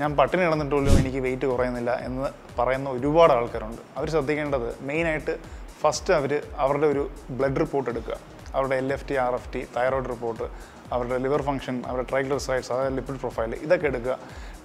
ഞാൻ പട്ടിണി കിടന്നിട്ട് പോലും എനിക്ക് വെയിറ്റ് കുറയുന്നില്ല എന്ന് പറയുന്ന ഒരുപാട് ആൾക്കാരുണ്ട്. അവർ ശ്രദ്ധിക്കേണ്ടത് മെയിനായിട്ട് ഫസ്റ്റ് അവരുടെ ഒരു ബ്ലഡ് റിപ്പോർട്ട് എടുക്കുക. അവരുടെ LFT, RFT, തൈറോയ്ഡ് റിപ്പോർട്ട്, അവരുടെ ലിവർ ഫംഗ്ഷൻ, അവരുടെ ട്രൈഗ്ലിസറൈഡ്സ്, അതായത് ലിപ്പിഡ് പ്രൊഫൈൽ, ഇതൊക്കെ എടുക്കുക.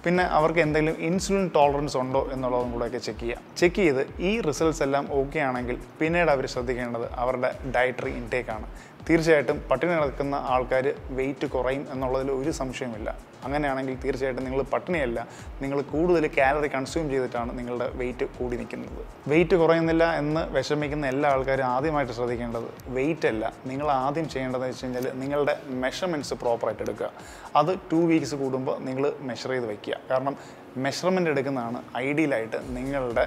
പിന്നെ അവർക്ക് എന്തെങ്കിലും ഇൻസുലിൻ ടോളറൻസ് ഉണ്ടോ എന്നുള്ളതും കൂടെയൊക്കെ ചെക്ക് ചെയ്ത് ഈ റിസൾട്ട്സ് എല്ലാം ഓക്കെ ആണെങ്കിൽ പിന്നീട് അവർ ശ്രദ്ധിക്കേണ്ടത് അവരുടെ ഡയറ്ററി ഇൻടേക്കാണ്. തീർച്ചയായിട്ടും പട്ടിണി കിടക്കുന്ന ആൾക്കാർ വെയിറ്റ് കുറയും എന്നുള്ളതിൽ ഒരു സംശയമില്ല. അങ്ങനെയാണെങ്കിൽ തീർച്ചയായിട്ടും നിങ്ങൾ പട്ടിണിയല്ല, നിങ്ങൾ കൂടുതൽ കാലറി കൺസ്യൂം ചെയ്തിട്ടാണ് നിങ്ങളുടെ വെയിറ്റ് കൂടി നിൽക്കുന്നത്. വെയിറ്റ് കുറയുന്നില്ല എന്ന് വിഷമിക്കുന്ന എല്ലാ ആൾക്കാരും ആദ്യമായിട്ട് ശ്രദ്ധിക്കേണ്ടത് വെയിറ്റ് അല്ല, നിങ്ങൾ ആദ്യം ചെയ്യേണ്ടതെന്ന് വെച്ച് കഴിഞ്ഞാൽ നിങ്ങളുടെ മെഷർമെൻറ്റ്സ് പ്രോപ്പറായിട്ട് എടുക്കുക. അത് 2 വീക്സ് കൂടുമ്പോൾ നിങ്ങൾ മെഷർ ചെയ്ത് വയ്ക്കുക. കാരണം മെഷർമെൻറ്റ് എടുക്കുന്നതാണ് ഐഡിയലായിട്ട് നിങ്ങളുടെ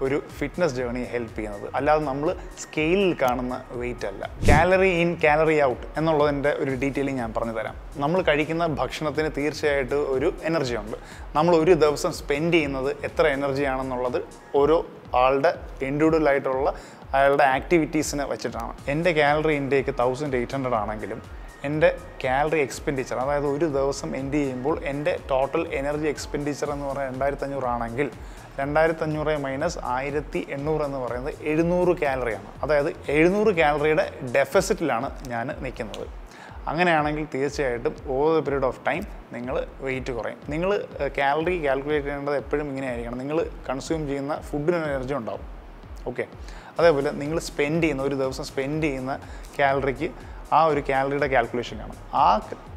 ഒരു ഫിറ്റ്നസ് ജേർണി ഹെൽപ്പ് ചെയ്യുന്നത്. അല്ലാതെ നമ്മൾ സ്കെയിലിൽ കാണുന്ന വെയിറ്റ് അല്ല. കാലറി ഇൻ കാലറി ഔട്ട് എന്നുള്ളതിൻ്റെ ഒരു ഡീറ്റെയിലിംഗ് ഞാൻ പറഞ്ഞു തരാം. നമ്മൾ കഴിക്കുന്ന ഭക്ഷണത്തിന് തീർച്ചയായിട്ടും ഒരു എനർജി ഉണ്ട്. നമ്മൾ ഒരു ദിവസം സ്പെൻഡ് ചെയ്യുന്നത് എത്ര എനർജിയാണെന്നുള്ളത് ഓരോ ആളുടെ ഇൻഡിവിജ്വലായിട്ടുള്ള അയാളുടെ ആക്ടിവിറ്റീസിനെ വെച്ചിട്ടാണ്. എൻ്റെ കാലറി ഇൻടേക്ക് 1800 ആണെങ്കിലും എൻ്റെ കാലറി എക്സ്പെൻഡിച്ചർ, അതായത് ഒരു ദിവസം എൻഡ് ചെയ്യുമ്പോൾ എൻ്റെ ടോട്ടൽ എനർജി എക്സ്പെൻഡിച്ചർ എന്ന് പറയുന്നത് 2500 ആണെങ്കിൽ 2500 മൈനസ് 1800 എന്ന് പറയുന്നത് 700 കാലറിയാണ്. അതായത് 700 കാലറിയുടെ ഡെഫിസിറ്റിലാണ് ഞാൻ നിൽക്കുന്നത്. അങ്ങനെയാണെങ്കിൽ തീർച്ചയായിട്ടും over the period of time നിങ്ങൾ വെയിറ്റ് കുറയും. നിങ്ങൾ കാലറി കാൽക്കുലേറ്റ് ചെയ്യേണ്ടത് എപ്പോഴും ഇങ്ങനെ ആയിരിക്കണം. നിങ്ങൾ കൺസ്യൂം ചെയ്യുന്ന ഫുഡിന് എനർജി ഉണ്ടാവും. ഓക്കെ, അതേപോലെ നിങ്ങൾ ഒരു ദിവസം സ്പെൻഡ് ചെയ്യുന്ന കാലറിക്ക് ആ ഒരു കാലറിയുടെ കാൽക്കുലേഷൻ കാണും. ആ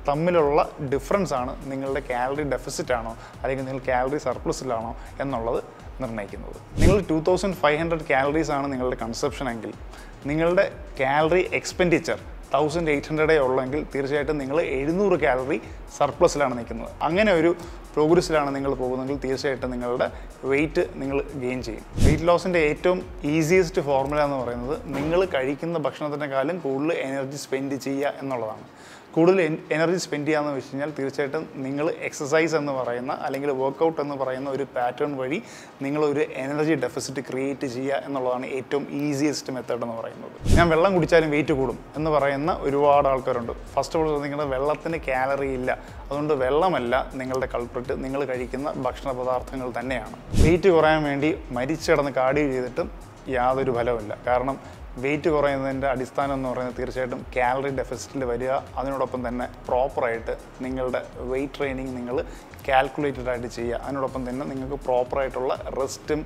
തമ്മിലുള്ള ഡിഫറൻസ് ആണ് നിങ്ങളുടെ കാലറി ഡെഫിസിറ്റ് ആണോ അല്ലെങ്കിൽ നിങ്ങൾ കാലറി സർപ്ലസിലാണോ എന്നുള്ളത് നിർണ്ണയിക്കുന്നത്. നിങ്ങൾ 2500 കാലറീസ് ആണ് നിങ്ങളുടെ കൺസപ്ഷൻ എങ്കിൽ നിങ്ങളുടെ കാലറി എക്സ്പെൻഡിച്ചർ 1800 ഉള്ളെങ്കിൽ തീർച്ചയായിട്ടും നിങ്ങൾ 700 കാലറി സർപ്ലസിലാണ് നിൽക്കുന്നത്. അങ്ങനെ ഒരു പ്രോഗ്രസ്സിലാണ് നിങ്ങൾ പോകുന്നതെങ്കിൽ തീർച്ചയായിട്ടും നിങ്ങളുടെ വെയിറ്റ് നിങ്ങൾ ഗെയിൻ ചെയ്യും. വെയിറ്റ് ലോസിൻ്റെ ഏറ്റവും ഈസിയസ്റ്റ് ഫോർമുല എന്ന് പറയുന്നത് നിങ്ങൾ കഴിക്കുന്ന ഭക്ഷണത്തിനേക്കാളും കൂടുതൽ എനർജി സ്പെൻഡ് ചെയ്യുക എന്നുള്ളതാണ്. കൂടുതൽ എനർജി സ്പെൻഡ് ചെയ്യാന്ന് വെച്ച് കഴിഞ്ഞാൽ തീർച്ചയായിട്ടും നിങ്ങൾ എക്സസൈസ് എന്ന് പറയുന്ന അല്ലെങ്കിൽ വർക്കൗട്ട് എന്ന് പറയുന്ന ഒരു പാറ്റേൺ വഴി നിങ്ങളൊരു എനർജി ഡെഫിസിറ്റ് ക്രിയേറ്റ് ചെയ്യുക എന്നുള്ളതാണ് ഏറ്റവും ഈസിയസ്റ്റ് മെത്തേഡ് എന്ന് പറയുന്നത്. ഞാൻ വെള്ളം കുടിച്ചാലും വെയിറ്റ് കൂടും എന്ന് പറയുന്ന ഒരുപാട് ആൾക്കാരുണ്ട്. ഫസ്റ്റ് ഓഫ് ഓൾ നിങ്ങളുടെ വെള്ളത്തിന് കാലറി ഇല്ല. അതുകൊണ്ട് വെള്ളമല്ല നിങ്ങളുടെ കൾപ്രിറ്റ്, നിങ്ങൾ കഴിക്കുന്ന ഭക്ഷണ പദാർത്ഥങ്ങൾ തന്നെയാണ്. വെയിറ്റ് കുറയാൻ വേണ്ടി മരിച്ചിടന്ന് കാർഡിയോ ചെയ്തിട്ടും യാതൊരു ഫലവുമില്ല. കാരണം വെയിറ്റ് കുറയുന്നതിൻ്റെ അടിസ്ഥാനം എന്ന് പറയുന്നത് തീർച്ചയായിട്ടും കാലറി ഡെഫിസിറ്റിൽ വരിക, അതിനോടൊപ്പം തന്നെ പ്രോപ്പറായിട്ട് നിങ്ങളുടെ വെയിറ്റ് ട്രെയിനിങ് നിങ്ങൾ കാൽക്കുലേറ്റഡ് ആയിട്ട് ചെയ്യുക. അതിനോടൊപ്പം തന്നെ നിങ്ങൾക്ക് പ്രോപ്പറായിട്ടുള്ള റെസ്റ്റും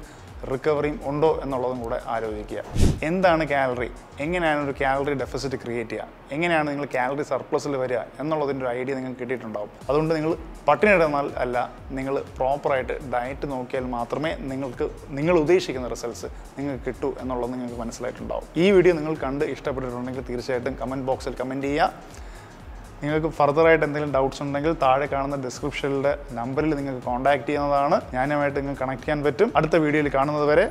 റിക്കവറിയും ഉണ്ടോ എന്നുള്ളതും കൂടെ ആലോചിക്കുക. എന്താണ് കാലറി, എങ്ങനെയാണ് ഒരു കാലറി ഡെഫിസിറ്റ് ക്രിയേറ്റ് ചെയ്യുക, എങ്ങനെയാണ് നിങ്ങൾ കാലറി സർപ്ലസിൽ വരിക എന്നുള്ളതിൻ്റെ ഒരു ഐഡിയ നിങ്ങൾക്ക് കിട്ടിയിട്ടുണ്ടാവും. അതുകൊണ്ട് നിങ്ങൾ പട്ടിണി കിടന്നാൽ അല്ല, നിങ്ങൾ പ്രോപ്പറായിട്ട് ഡയറ്റ് നോക്കിയാൽ മാത്രമേ നിങ്ങൾ ഉദ്ദേശിക്കുന്ന റിസൾട്ട്സ് നിങ്ങൾക്ക് കിട്ടൂ എന്നുള്ളത് നിങ്ങൾക്ക് മനസ്സിലായിട്ടുണ്ടാവും. ഈ വീഡിയോ നിങ്ങൾ കണ്ട് ഇഷ്ടപ്പെട്ടിട്ടുണ്ടെങ്കിൽ തീർച്ചയായിട്ടും കമൻറ്റ് ബോക്സിൽ കമൻറ്റ് ചെയ്യുക. നിങ്ങൾക്ക് ഫർദറായിട്ട് എന്തെങ്കിലും ഡൗട്ട്സ് ഉണ്ടെങ്കിൽ താഴെ കാണുന്ന ഡിസ്ക്രിപ്ഷനിലെ നമ്പറിൽ നിങ്ങൾക്ക് കോൺടാക്ട് ചെയ്യുന്നതാണ്. ഞാനുമായിട്ട് നിങ്ങൾക്ക് കണക്ട് ചെയ്യാൻ പറ്റും. അടുത്ത വീഡിയോയിൽ കാണുന്നത് വരെ